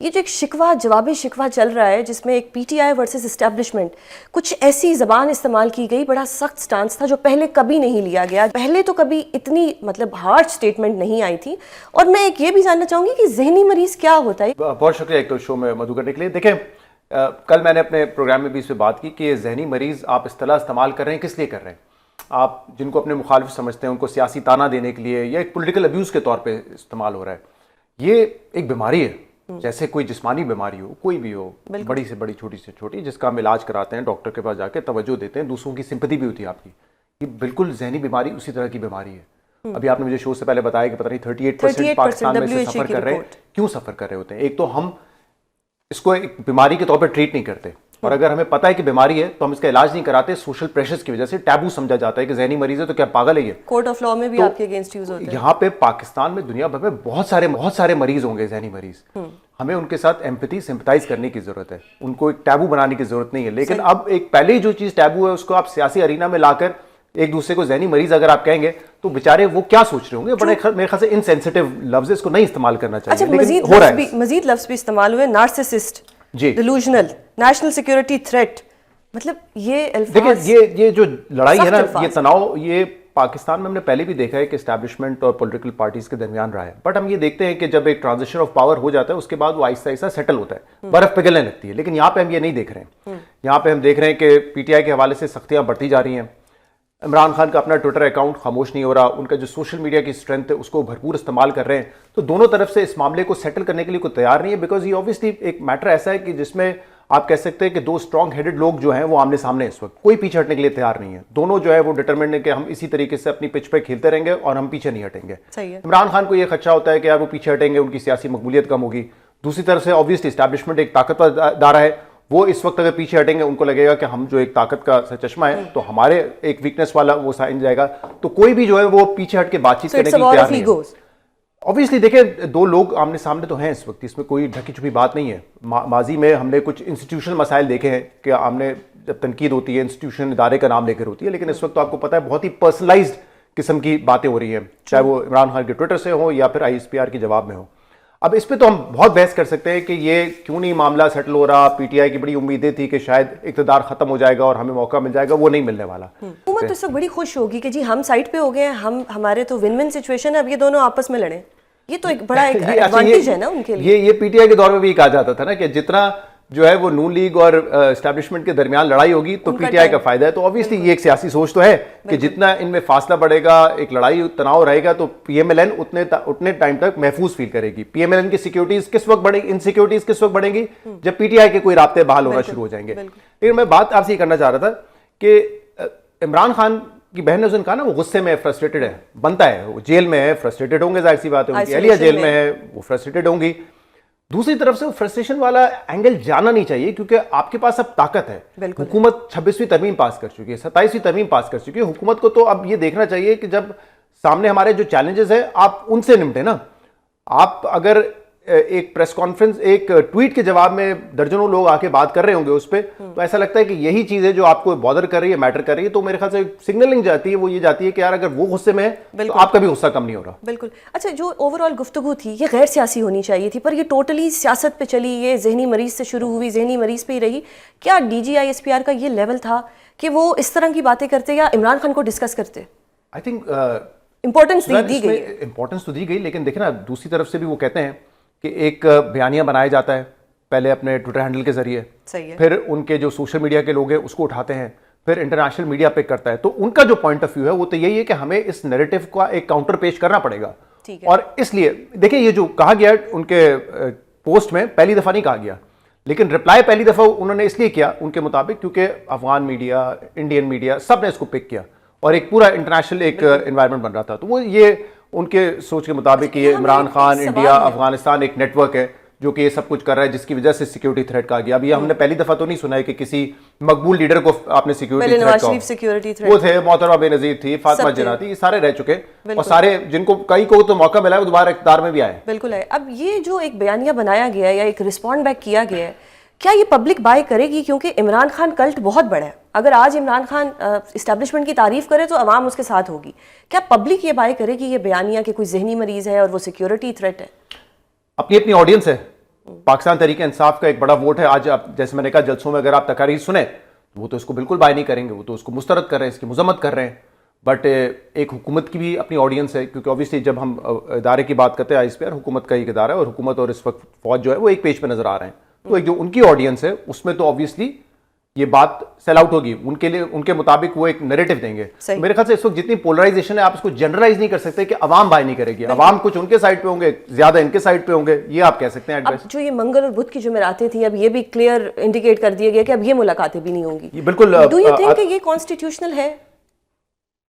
ये जो एक शिकवा जवाबी शिकवा चल रहा है जिसमें एक पीटीआई वर्सेस एस्टेब्लिशमेंट, कुछ ऐसी ज़बान इस्तेमाल की गई, बड़ा सख्त स्टांस था जो पहले कभी नहीं लिया गया। पहले तो कभी इतनी मतलब हार्ड स्टेटमेंट नहीं आई थी। और मैं एक ये भी जानना चाहूँगी कि जहनी मरीज क्या होता है। बहुत शुक्रिया एक तो शो में मधु करने के लिए। देखें, कल मैंने अपने प्रोग्राम में भी इस पर बात की कि जहनी मरीज आप इस्तेलाह इस्तेमाल कर रहे हैं, किस लिए कर रहे हैं? आप जिनको अपने मुखालिफ समझते हैं उनको सियासी ताना देने के लिए या एक पॉलिटिकल अब्यूज़ के तौर पे इस्तेमाल हो रहा है। ये एक बीमारी है, जैसे कोई जिस्मानी बीमारी हो, कोई भी हो, बड़ी से बड़ी छोटी से छोटी, जिसका हम इलाज कराते हैं, डॉक्टर के पास जाके तवज्जो देते हैं, दूसरों की सिंपैथी भी होती है आपकी। ये बिल्कुल जहनी बीमारी उसी तरह की बीमारी है। अभी आपने मुझे शो से पहले बताया कि पता नहीं 38% पाकिस्तान में से सफ़र कर रहे हैं। क्यों सफ़र कर रहे होते हैं? एक तो हम इसको एक बीमारी के तौर पर ट्रीट नहीं करते, और अगर हमें पता है कि बीमारी है तो हम इसका इलाज नहीं कराते। सोशल प्रेशर्स की वजह से टैबू समझा जाता है कि जहनी मरीज है तो क्या पागल है ये। कोर्ट ऑफ लॉ में भी आपके अगेंस्ट यूज होता है। यहाँ पे पाकिस्तान में दुनिया भर में बहुत सारे मरीज होंगे जहनी मरीज। हमें उनके साथ एम्पैथी सिंपैथाइज करने की जरूरत है, उनको एक टैबू बनाने की जरूरत नहीं है। लेकिन अब एक पहले ही जो चीज टैबू है उसको आप सियासी अरीना में लाकर एक दूसरे को जहनी मरीज अगर आप कहेंगे तो बेचारे वो क्या सोच रहे होंगे। बड़े मेरे ख्याल से इनसेंसिटिव लफ्ज इसको नहीं इस्तेमाल करना चाहिए। अच्छा, मजीद लफ्ज भी इस्तेमाल हुए, narcissist, delusional, national security threat. मतलब ये देखिए, ये जो लड़ाई है ना, ये तनाव, ये पाकिस्तान में हमने पहले भी देखा है कि एस्टैब्लिशमेंट और पॉलिटिकल पार्टीज के दरमियान रहा है। बट हम ये देखते हैं कि जब एक ट्रांजिशन ऑफ पावर हो जाता है उसके बाद वो आहिस्ता आहिस्ता सेटल होता है, बर्फ पिघलने लगती है। लेकिन यहाँ पे हम ये नहीं देख रहे हैं। यहाँ पे हम देख रहे हैं कि पीटीआई के हवाले से सख्तियां बढ़ती जा रही हैं। इमरान खान का अपना ट्विटर अकाउंट खामोश नहीं हो रहा, उनका जो सोशल मीडिया की स्ट्रेंथ है उसको भरपूर इस्तेमाल कर रहे हैं। तो दोनों तरफ से इस मामले को सेटल करने के लिए कोई तैयार नहीं है, बिकॉज ये ऑब्वियसली एक मैटर ऐसा है कि जिसमें आप कह सकते हैं कि दो स्ट्रॉन्ग हेडेड लोग जो हैं वो आमने सामने इस वक्त, कोई पीछे हटने के लिए तैयार नहीं है। दोनों जो है वो डिटरमिन्ड है कि हम इसी तरीके से अपनी पिच पे खेलते रहेंगे और हम पीछे नहीं हटेंगे। इमरान खान को यह खदशा होता है कि यार वो पीछे हटेंगे उनकी सियासी मकबूलियत कम होगी। दूसरी तरफ से ऑब्वियसली एस्टैब्लिशमेंट एक ताकतवर दायरा है, वो इस वक्त अगर पीछे हटेंगे उनको लगेगा कि हम जो एक ताकत का चश्मा है तो हमारे एक वीकनेस वाला वो साइन जाएगा। तो कोई भी जो है वो पीछे हट के बातचीत करने के लिए तैयार नहीं है। ऑब्वियसली देखिए, दो लोग आमने सामने तो हैं इस वक्त, इसमें कोई ढकी छुपी बात नहीं है। माजी में हमने कुछ इंस्टीट्यूशनल मसाइल देखे हैं कि आमने जब तनकीद होती है इंस्टीट्यूशन इदारे का नाम लेकर होती है, लेकिन इस वक्त तो आपको पता है बहुत ही पर्सनलाइज्ड किस्म की बातें हो रही हैं, चाहे वो इमरान खान के ट्विटर से हो या फिर ISPR के जवाब में हो। अब इस पे तो हम बहुत बहस कर सकते हैं कि ये क्यों नहीं मामला सेटल हो रहा। पीटीआई की बड़ी उम्मीदें थी कि शायद इक़्तिदार खत्म हो जाएगा और हमें मौका मिल जाएगा, वो नहीं मिलने वाला। हुकूमत तो इस वक्त बड़ी खुश होगी कि जी हम साइड पे हो गए, हम हमारे तो विन विन सिचुएशन है, अब ये दोनों आपस में लड़े। ये तो एक बड़ा एक एडवांटेज है ना उनके लिए। ये पीटीआई के दौर में भी कहा जाता था ना कि जितना जो है वो नून लीग और एस्टैब्लिशमेंट के दरमियान लड़ाई होगी तो पीटीआई का फायदा है। तो ऑब्वियसली ये एक सियासी सोच तो है कि जितना इनमें फासला बढ़ेगा, एक लड़ाई तनाव रहेगा, तो पीएमएलएन उतने टाइम तक महफूज फील करेगी। पीएमएलएन की सिक्योरिटीज किस वक्त बढ़ेगी, इनसिक्योरिटीज किस वक्त बढ़ेंगी? जब पीटीआई के कोई राब्ते बहाल होना शुरू हो जाएंगे। लेकिन मैं बात आपसे करना चाह रहा था कि इमरान खान की बहन ने उसने कहा ना वो गुस्से में फ्रस्ट्रेटेड है, बनता है, वो जेल में है, फ्रस्ट्रेटेड होंगे, जाहिर सी बात है, उनकी अहलिया जेल में है, वो फ्रस्ट्रेटेड होंगी। दूसरी तरफ से वो फ्रस्ट्रेशन वाला एंगल जाना नहीं चाहिए, क्योंकि आपके पास अब ताकत है। हुकूमत 26वीं तरमीम पास कर चुकी है, 27वीं तरमीम पास कर चुकी है। हुकूमत को तो अब ये देखना चाहिए कि जब सामने हमारे जो चैलेंजेस है आप उनसे निपटे ना। आप अगर एक प्रेस कॉन्फ्रेंस, एक ट्वीट के जवाब में दर्जनों लोग आके बात कर रहे होंगे उस पर, तो ऐसा लगता है कि यही चीज है जो आपको बॉदर कर रही है, मैटर कर रही है। तो मेरे ख्याल से सिग्नलिंग जाती है, वो ये जाती है कि यार अगर वो गुस्से में है तो आपका भी गुस्सा कम नहीं हो रहा। बिल्कुल। अच्छा, जो ओवरऑल गुफ्तगू थी ये गैर सियासी होनी चाहिए थी, पर ये टोटली सियासत पे चली, ये जहनी मरीज से शुरू हुई, जहनी मरीज पे ही रही। क्या DG ISPR का ये लेवल था कि वो इस तरह की बातें करते या इमरान खान को डिस्कस करते? आई थिंक इंपॉर्टेंस दी गई, इंपॉर्टेंस तो दी गई, लेकिन देखे ना दूसरी तरफ से भी वो कहते हैं कि एक बयानिया बनाया जाता है पहले अपने ट्विटर हैंडल के जरिए, फिर उनके जो सोशल मीडिया के लोग हैं उसको उठाते हैं, फिर इंटरनेशनल मीडिया पे करता है। तो उनका जो पॉइंट ऑफ व्यू है वो तो यही है कि हमें इस नैरेटिव का एक काउंटर पेश करना पड़ेगा। और इसलिए देखिए, ये जो कहा गया उनके पोस्ट में पहली दफा नहीं कहा गया, लेकिन रिप्लाई पहली दफा उन्होंने इसलिए किया उनके मुताबिक क्योंकि अफगान मीडिया, इंडियन मीडिया सब ने इसको पिक किया और एक पूरा इंटरनेशनल एक एनवायरनमेंट बन रहा था। तो वो ये उनके सोच के मुताबिक कि ये इमरान खान, इंडिया, अफगानिस्तान एक नेटवर्क है जो कि ये सब कुछ कर रहा है, जिसकी वजह से सिक्योरिटी थ्रेट कहा गया। अभी हमने पहली दफा तो नहीं सुना है कि किसी मकबूल लीडर को आपने सिक्योरिटी थ्रेट, वो थे मोहतरमा बेनजीर थी, फातिमा जिन्ना थी, ये सारे रह चुके और सारे जिनको कई को तो मौका मिला है वो दोबारा इक़्तिदार में भी आए। बिल्कुल है। अब ये जो एक बयानिया बनाया गया है या एक रिस्पॉन्ड बैक किया गया है, क्या ये पब्लिक बाय करेगी? क्योंकि इमरान खान कल्ट बहुत बड़ा है। अगर आज इमरान खान इस्टेब्लिशमेंट की तारीफ करे तो अवाम उसके साथ होगी। क्या पब्लिक ये बाय करेगी ये बयानिया कि कोई जहनी मरीज है और वो सिक्योरिटी थ्रेट है? अपनी अपनी ऑडियंस है, पाकिस्तान तरीके इंसाफ का एक बड़ा वोट है। आज आप जैसे मैंने कहा जलसों में अगर आप तकारीर सुने तो वो तो इसको बिल्कुल बाय नहीं करेंगे, वो तो उसको मुस्तरद कर रहे हैं, इसकी मजम्मत कर रहे हैं। बट एक हुकूमत की भी अपनी ऑडियंस है, क्योंकि ऑब्वियसली जब हम इदारे की बात करते हैं ISPR हुकूमत का एक इदारा है और हुकूमत और इस वक्त फौज जो है वो एक पेज पे नजर आ रहे हैं। तो एक जो उनकी ऑडियंस है उसमें तो ऑब्वियसली ये बात सेल आउट होगी, उनके लिए उनके मुताबिक वो एक नैरेटिव देंगे। तो मेरे ख्याल से इस वक्त जितनी पोलराइजेशन है आप इसको जनरलाइज नहीं कर सकते कि अवाम बाय नहीं करेगी, अवाम कुछ उनके साइड पे होंगे, ज्यादा इनके साइड पे होंगे, ये आप कह सकते हैं। अब जो ये मंगल और बुध की जुमेरातें थी, अब ये भी क्लियर इंडिकेट कर दिया गया कि अब ये मुलाकातें भी नहीं होंगी। बिल्कुल। डू यू थिंक ये कॉन्स्टिट्यूशनल है?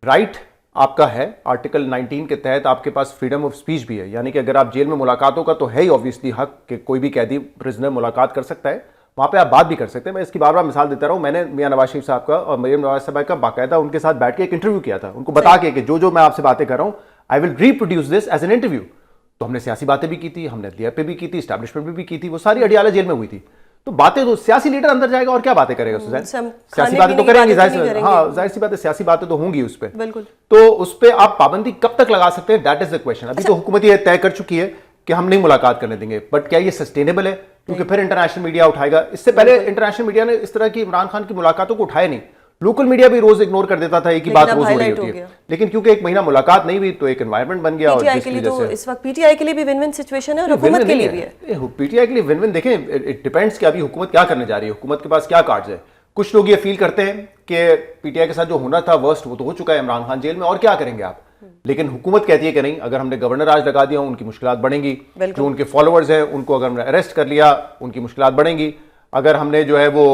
राइट आपका है, आर्टिकल 19 के तहत आपके पास फ्रीडम ऑफ स्पीच भी है, यानी कि अगर आप जेल में मुलाकातों का तो है ही ऑब्वियसली हक कि कोई भी कैदी प्रिजनर मुलाकात कर सकता है, वहां पे आप बात भी कर सकते हैं। मैं इसकी बार बार मिसाल देता रहा हूं, मैंने मियां नवाज शरीफ साहब का और मरियम नवाज साहब का बाकायदा उनके साथ बैठ के एक इंटरव्यू किया था, उनको बता के कि जो मैं आपसे बातें कर रहा हूं I will reproduce this as an interview. तो हमने सियासी बातें भी की थी, हमने अदलिया पे भी की थी, एस्टैब्लिशमेंट भी की थी, वो सारी अडियाला जेल में हुई थी। तो बातें तो सियासी लीडर अंदर जाएगा और क्या बातें करेगा सुजैन, सियासी बातें तो करेंगे, जाहिर सी बात है, सियासी बातें तो होंगी उस पर। बिल्कुल। तो उस पर आप पाबंदी कब तक लगा सकते हैं, दैट इज द क्वेश्चन। अभी तो हुकूमत ये तय कर चुकी है कि हम नहीं मुलाकात करने देंगे, बट क्या ये सस्टेनेबल है? क्योंकि फिर इंटरनेशनल मीडिया उठाएगा। इससे पहले इंटरनेशनल मीडिया ने इस तरह की इमरान खान की मुलाकातों को उठाया नहीं, लोकल मीडिया भी रोज इग्नोर कर देता था, एक ही बात रोज हो रही होती है। लेकिन क्योंकि एक महीना मुलाकात नहीं हुई तो एक एनवायरनमेंट बन गया। पीटीआई के लिए तो इस वक्त पीटीआई के लिए भी विन विन सिचुएशन है और हुकूमत के लिए भी है। पीटीआई के लिए विन विन, देखें इट डिपेंड्स कि अभी हुकूमत क्या करने जा रही है, हुकूमत के पास क्या कार्ड्स है। कुछ लोग ये फील करते हैं कि पीटीआई के साथ जो होना था वर्स्ट वो तो हो चुका है, इमरान खान जेल में, और क्या करेंगे आप। लेकिन हुकूमत कहती है कि नहीं, अगर हमने गवर्नर राज लगा दिया उनकी मुश्किलात बढ़ेंगी, जो उनके फॉलोअर्स हैं उनको अगर हमने अरेस्ट कर लिया उनकी मुश्किलात बढ़ेंगी, अगर हमने जो है वो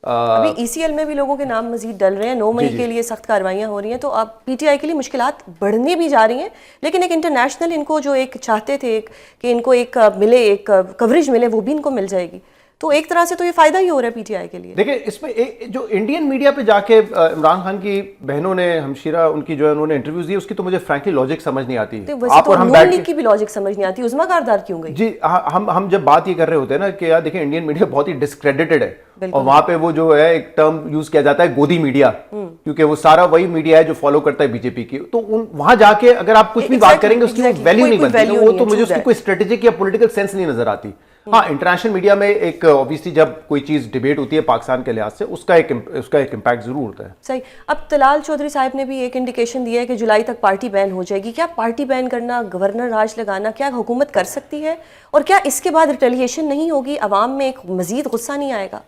अभी ECL में भी लोगों के नाम मजीद डल रहे हैं, 9 मई के लिए सख्त कार्रवाइयां हो रही हैं, तो अब पीटीआई के लिए मुश्किलात बढ़ने भी जा रही हैं। लेकिन एक इंटरनेशनल इनको जो एक चाहते थे कि इनको एक मिले, एक कवरेज मिले, वो भी इनको मिल जाएगी। तो एक तरह से तो ये फायदा ही हो रहा है पीटीआई के लिए। देखिए इसमें एक जो इंडियन मीडिया पे जाके इमरान खान की बहनों ने, हमशीरा उनकी जो है उन्होंने इंटरव्यूज दी, उसकी तो मुझे फ्रैंकली लॉजिक समझ नहीं आती। तो आप और हम बैठ के की भी लॉजिक समझ नहीं आती, उस्मा कारदार क्यों गई? जी हम जब बात ये कर रहे होते हैं ना कि यार देखिए इंडियन मीडिया बहुत ही डिस्क्रेडिटेड है, और वहां पे वो जो है एक टर्म यूज किया जाता है गोदी मीडिया, क्योंकि वो सारा वही मीडिया है जो फॉलो करता है बीजेपी की। तो वहां जाके अगर आप कुछ भी बात करेंगे उसकी वैल्यू नहीं बनती, वो तो मुझे उसकी कोई स्ट्रेटेजिक या पॉलिटिकल सेंस नहीं नजर आती। हाँ, इंटरनेशनल मीडिया में एक ऑब्वियसली जब कोई चीज डिबेट होती है पाकिस्तान के लिहाज से उसका एक इम्पैक्ट जरूर होता है। सही। अब तलाल चौधरी साहब ने भी एक इंडिकेशन दिया है कि जुलाई तक पार्टी बैन हो जाएगी। क्या पार्टी बैन करना, गवर्नर राज लगाना, क्या हुकूमत कर सकती है? और क्या इसके बाद रिटेलिएशन नहीं होगी, अवाम में एक मजीद गुस्सा नहीं आएगा?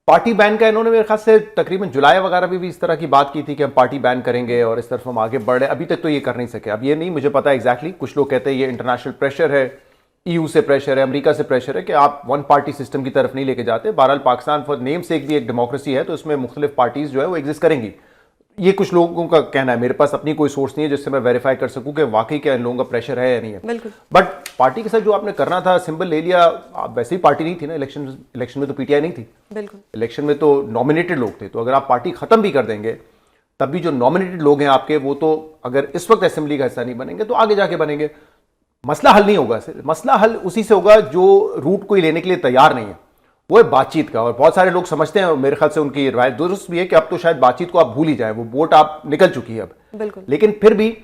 पार्टी बैन का इन्होंने मेरे ख्याल से तकरीबन जुलाई वगैरह में भी इस तरह की बात की थी कि हम पार्टी बैन करेंगे और इस तरफ हम आगे बढ़ रहे हैं। अभी तक तो ये कर नहीं सके। अब ये नहीं मुझे पता एग्जैक्टली, कुछ लोग कहते हैं ये इंटरनेशनल प्रेशर है, EU से प्रेशर है, अमेरिका से प्रेशर है कि आप वन पार्टी सिस्टम की तरफ नहीं लेके जाते। बहरहाल पाकिस्तान फॉर नेम से भी एक डेमोक्रेसी है, तो इसमें मुख्तलिफ पार्टीज जो है वो एग्जिस्ट करेंगी। ये कुछ लोगों का कहना है, मेरे पास अपनी कोई सोर्स नहीं है जिससे मैं वेरीफाई कर सकूं कि वाकई क्या इन लोगों का प्रेशर है या नहीं है। बट पार्टी के साथ जो आपने करना था, सिंबल ले लिया, आप वैसे ही पार्टी नहीं थी ना। इलेक्शन में तो पीटीआई नहीं थी, बिल्कुल। इलेक्शन में तो नॉमिनेटेड लोग थे। तो अगर आप पार्टी खत्म भी कर देंगे तब भी जो नॉमिनेटेड लोग हैं आपके, वो तो अगर इस वक्त असेंबली का हिस्सा नहीं बनेंगे तो आगे जाके बनेंगे। मसला हल नहीं होगा, मसला हल उसी से होगा जो रूट कोई लेने के लिए तैयार नहीं है, वो है बातचीत का। और बहुत सारे लोग समझते हैं, मेरे ख्याल से उनकी रवायत दुरुस्त भी है कि अब तो शायद बातचीत को आप भूल ही जाए, वो बोट आप निकल चुकी है अब, बिल्कुल। लेकिन फिर भी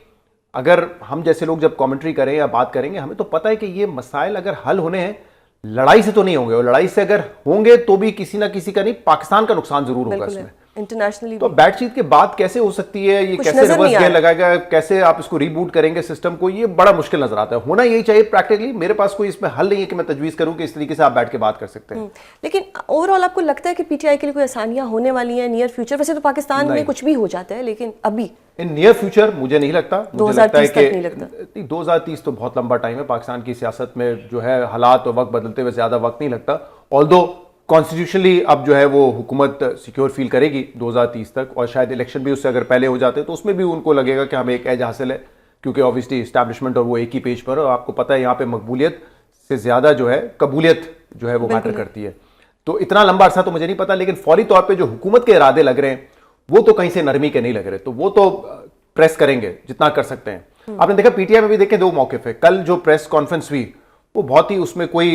अगर हम जैसे लोग जब कमेंट्री करें या बात करेंगे, हमें तो पता है कि ये मसाइल अगर हल होने हैं लड़ाई से तो नहीं होंगे, और लड़ाई से अगर होंगे तो भी किसी ना किसी का नहीं, पाकिस्तान का नुकसान जरूर होगा इसमें इंटरनेशनली। तो बातचीत के बाद कैसे हो सकती है, ये कैसे रिवर्स गियर लगाएगा, कैसे आप इसको रीबूट करेंगे सिस्टम को, ये बड़ा मुश्किल नजर आता है। होना यही चाहिए प्रैक्टिकली। मेरे पास कोई इसमें हल नहीं है कि मैं तजवीज करूं कि इस तरीके से आप बैठ के बात कर सकते हैं। लेकिन ओवरऑल आपको लगता है कि पीटीआई के लिए कोई आसानियां होने वाली हैं नियर फ्यूचर? वैसे तो पाकिस्तान में कुछ भी हो जाता है, लेकिन अभी इन नियर फ्यूचर मुझे नहीं लगता। मुझे लगता है कि 2030 तो बहुत लंबा टाइम है पाकिस्तान की सियासत में, जो है हालात और वक्त बदलते हुए ज्यादा वक्त नहीं लगता। ऑल्दो कॉन्स्टिट्यूशनली अब जो है वो हुकूमत सिक्योर फील करेगी 2030 तक, और शायद इलेक्शन भी उससे अगर पहले हो जाते तो उसमें भी उनको लगेगा कि हमें एक एज हासिल है, क्योंकि ऑब्वियसली इस्टेब्लिशमेंट और वो एक ही पेज पर, और आपको पता है यहाँ पे मकबूलियत से ज्यादा जो है कबूलियत जो है वो मैटर करती है। तो इतना लंबा अरसा तो मुझे नहीं पता, लेकिन फौरी तौर पर जो हुकूमत के इरादे लग रहे हैं वो तो कहीं से नरमी के नहीं लग रहे, तो वो तो प्रेस करेंगे जितना कर सकते हैं। आपने देखा पीटीआई में भी देखे दो मौके पे, कल जो प्रेस कॉन्फ्रेंस हुई वो बहुत ही, उसमें कोई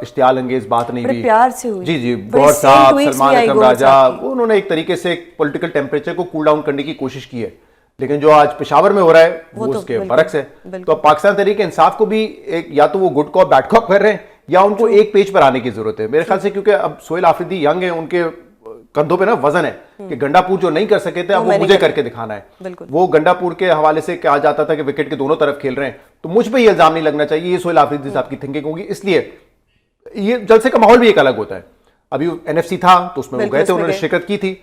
इश्तियाल अंगेज बात नहीं हुई, प्यार से हुई। जी गौहर साहब, सलमान अकरम राजा, उन्होंने एक तरीके से पॉलिटिकल टेम्परेचर को कूल डाउन करने की कोशिश की है। लेकिन जो आज पेशावर में हो रहा है वो उसके बरक्स है। तो अब पाकिस्तान तहरीक इंसाफ को भी एक, या तो वो गुड कॉप बैड कॉप कर रहे हैं, या उनको एक पेज पर आने की जरूरत है मेरे ख्याल से, क्योंकि अब सोहेल आफरीदी यंग है, उनके कंधों पे ना वजन है कि गंडापुर जो नहीं कर सके थे अब वो मुझे करके दिखाना है। वो गंडापुर के हवाले से कहा जाता था कि विकेट के दोनों तरफ खेल रहे हैं, तो मुझ पे ये इल्जाम नहीं लगना चाहिए, ये सोहेल आफरीदी साहब की थिंकिंग होगी। इसलिए ये जलसे का माहौल भी एक अलग होता है। अभी एनएफसी था तो उसमें वो गए थे, उन्होंने शिरकत की थी,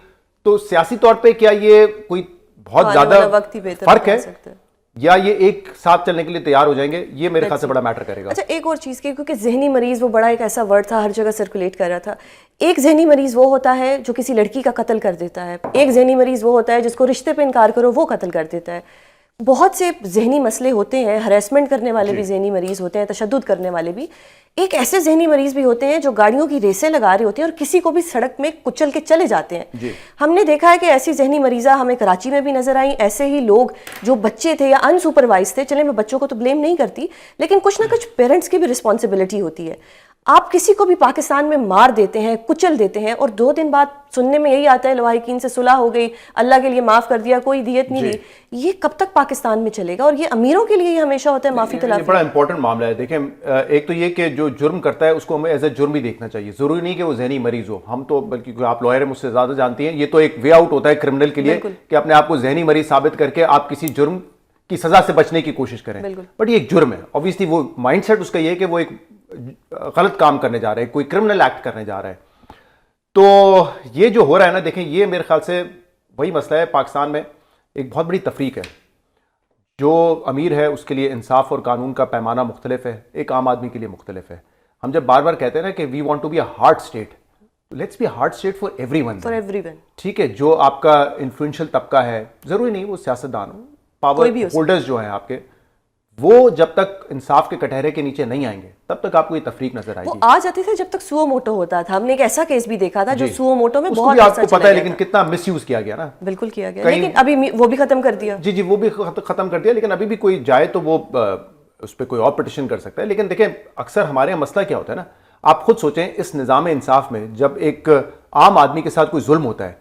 तो सियासी तौर पे क्या ये कोई बहुत ज्यादा फर्क है या ये एक साथ चलने के लिए तैयार हो जाएंगे, ये मेरे ख्याल से बड़ा मैटर करेगा। अच्छा, एक और चीज़ की, क्योंकि जहनी मरीज वो बड़ा एक ऐसा वर्ड था, हर जगह सर्कुलेट कर रहा था। एक जहनी मरीज वो होता है जो किसी लड़की का कत्ल कर देता है, एक जहनी मरीज वो होता है जिसको रिश्ते पे इनकार करो वो कत्ल कर देता है। बहुत से जहनी मसले होते हैं, हरेसमेंट करने वाले भी जहनी मरीज होते हैं, तशद्दुद करने वाले भी। एक ऐसे जहनी मरीज भी होते हैं जो गाड़ियों की रेसें लगा रहे होते हैं और किसी को भी सड़क में कुचल के चले जाते हैं। हमने देखा है कि ऐसी जहनी मरीजा हमें कराची में भी नजर आई। ऐसे ही लोग जो बच्चे थे या अनसुपरवाइज थे, चले मैं बच्चों को तो ब्लेम नहीं करती, लेकिन कुछ ना कुछ पेरेंट्स की भी रिस्पॉन्सिबिलिटी होती है। आप किसी को भी पाकिस्तान में मार देते हैं, कुचल देते हैं, और 2 दिन बाद सुनने में यही आता है लवाहिकीन से सुलह हो गई, अल्लाह के लिए माफ कर दिया, कोई दियत नहीं दी। ये कब तक पाकिस्तान में चलेगा? और ये अमीरों के लिए ही हमेशा होता है माफी तलाफी। बड़ा इंपॉर्टेंट मामला है। देखें, एक तो ये कि जो जुर्म करता है उसको हमें एज ए जुर्म भी देखना चाहिए, जरूरी नहीं कि वो जहनी मरीज हो। हम तो, बल्कि आप लॉयर है मुझसे ज्यादा जानती हैं, ये तो एक वे आउट होता है क्रिमिनल के लिए कि अपने आप को जहनी मरीज साबित करके आप किसी जुर्म की सजा से बचने की कोशिश करें। बट ये एक जुर्म है, ऑब्वियसली वो माइंडसेट उसका ये है कि वो एक गलत काम करने जा रहे हैं, कोई क्रिमिनल एक्ट करने जा रहा है। तो ये जो हो रहा है ना, देखें, ये मेरे ख्याल से वही मसला है। पाकिस्तान में एक बहुत बड़ी तफरीक है। जो अमीर है उसके लिए इंसाफ और कानून का पैमाना मुख्तलिफ है, एक आम आदमी के लिए मुख्तलिफ है। हम जब बार बार कहते हैं ना कि we want to be a hard state, let's be hard state for everyone. ठीक है, जो आपका इन्फ्लुएंशियल तबका है, जरूरी नहीं वो सियासतदान हो, पावर होल्डर्स जो हैं आपके, वो जब तक इंसाफ के कटहरे के नीचे नहीं आएंगे तब तक आपको ये तफरीक नजर आएगी। वो आ जाते थे जब तक सुओ मोटो होता था। हमने एक ऐसा केस भी देखा था जो सुओ मोटो में बहुत आपको पता है, लेकिन कितना मिसयूज किया गया ना। बिल्कुल किया गया, लेकिन अभी वो भी खत्म कर दिया। जी, वो भी खत्म कर दिया, लेकिन अभी भी कोई जाए तो वो उस पर कोई और पिटिशन कर सकता है। लेकिन देखें, अक्सर हमारे यहाँ मसला क्या होता है ना, आप खुद सोचें, इस निज़ाम इंसाफ में जब एक आम आदमी के साथ कोई जुल्म होता है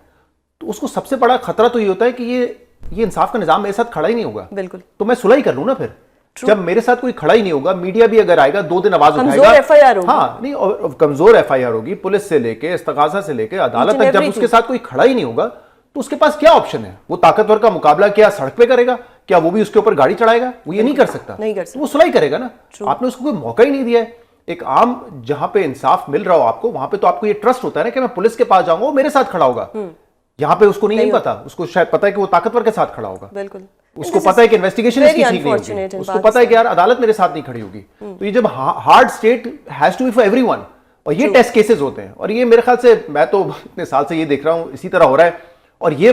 तो उसको सबसे बड़ा खतरा तो ये होता है कि ये इंसाफ का निज़ाम मेरे साथ खड़ा ही नहीं होगा। बिल्कुल, तो मैं सुलह ही कर लूँ ना। फिर जब मेरे साथ कोई खड़ा ही नहीं होगा, मीडिया भी अगर आएगा 2 दिन आवाज उठाएगा, एफआईआर होगी। हाँ, नहीं, और कमजोर एफआईआर होगी, पुलिस से लेके इस्तगासा से लेके अदालत तक। जब उसके साथ कोई खड़ा ही नहीं होगा तो उसके पास क्या ऑप्शन है? वो ताकतवर का मुकाबला क्या सड़क पे करेगा? क्या वो भी उसके ऊपर गाड़ी चढ़ाएगा? वो ये नहीं कर सकता। वो सुलह ही करेगा ना। आपने उसको कोई मौका ही नहीं दिया है। एक आम जहां पे इंसाफ मिल रहा हो आपको, वहां पे तो आपको ये ट्रस्ट होता है ना कि मैं पुलिस के पास जाऊंगा, वो मेरे साथ खड़ा होगा। यहाँ पे उसको नहीं पता, उसको शायद पता है कि वो ताकतवर के साथ खड़ा होगा। बिल्कुल, उसको पता है कि इन्वेस्टिगेशन इसकी ठीक नहीं होगी, उसको पता है कि यार अदालत मेरे साथ नहीं खड़ी होगी। तो ये जब hard state has to be for everyone, और ये टेस्ट केसेस होते हैं। और ये मेरे ख्याल से, मैं तो इतने साल से ये देख रहा हूं, इसी तरह हो रहा है। और ये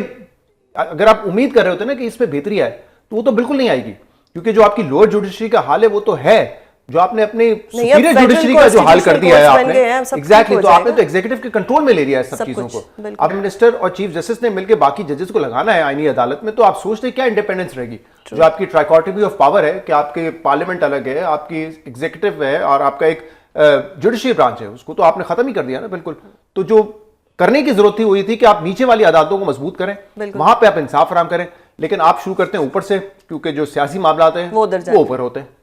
अगर आप उम्मीद कर रहे होते ना कि इसमें बेहतरी आए, तो वो तो बिल्कुल नहीं आएगी, क्योंकि जो आपकी लोअर जुडिशरी का हाल है वो तो है, जो आपने अपने सुपीरियर जुडिशरी का जो हाल कर दिया है आपने, एग्जैक्टली, तो आपने तो एग्जीक्यूटिव के कंट्रोल में ले लिया है सब चीजों को। अब मिनिस्टर और चीफ जस्टिस ने मिलकर बाकी जजेस को लगाना है आईनी अदालत में, तो आप सोचते क्या इंडिपेंडेंस रहेगी? जो आपकी ट्राइकोटोमी ऑफ पावर है कि आपके पार्लियामेंट अलग है, आपकी एग्जीक्यूटिव है और आपका एक जुडिशरी ब्रांच है, उसको तो आपने खत्म ही कर दिया ना। बिल्कुल, तो जो करने की जरूरत थी वो ये थी कि आप नीचे वाली अदालतों को मजबूत करें, वहां पे आप इंसाफ फराहम करें। लेकिन आप शुरू करते हैं ऊपर से, क्योंकि जो सियासी मामला हैं वो ऊपर होते हैं।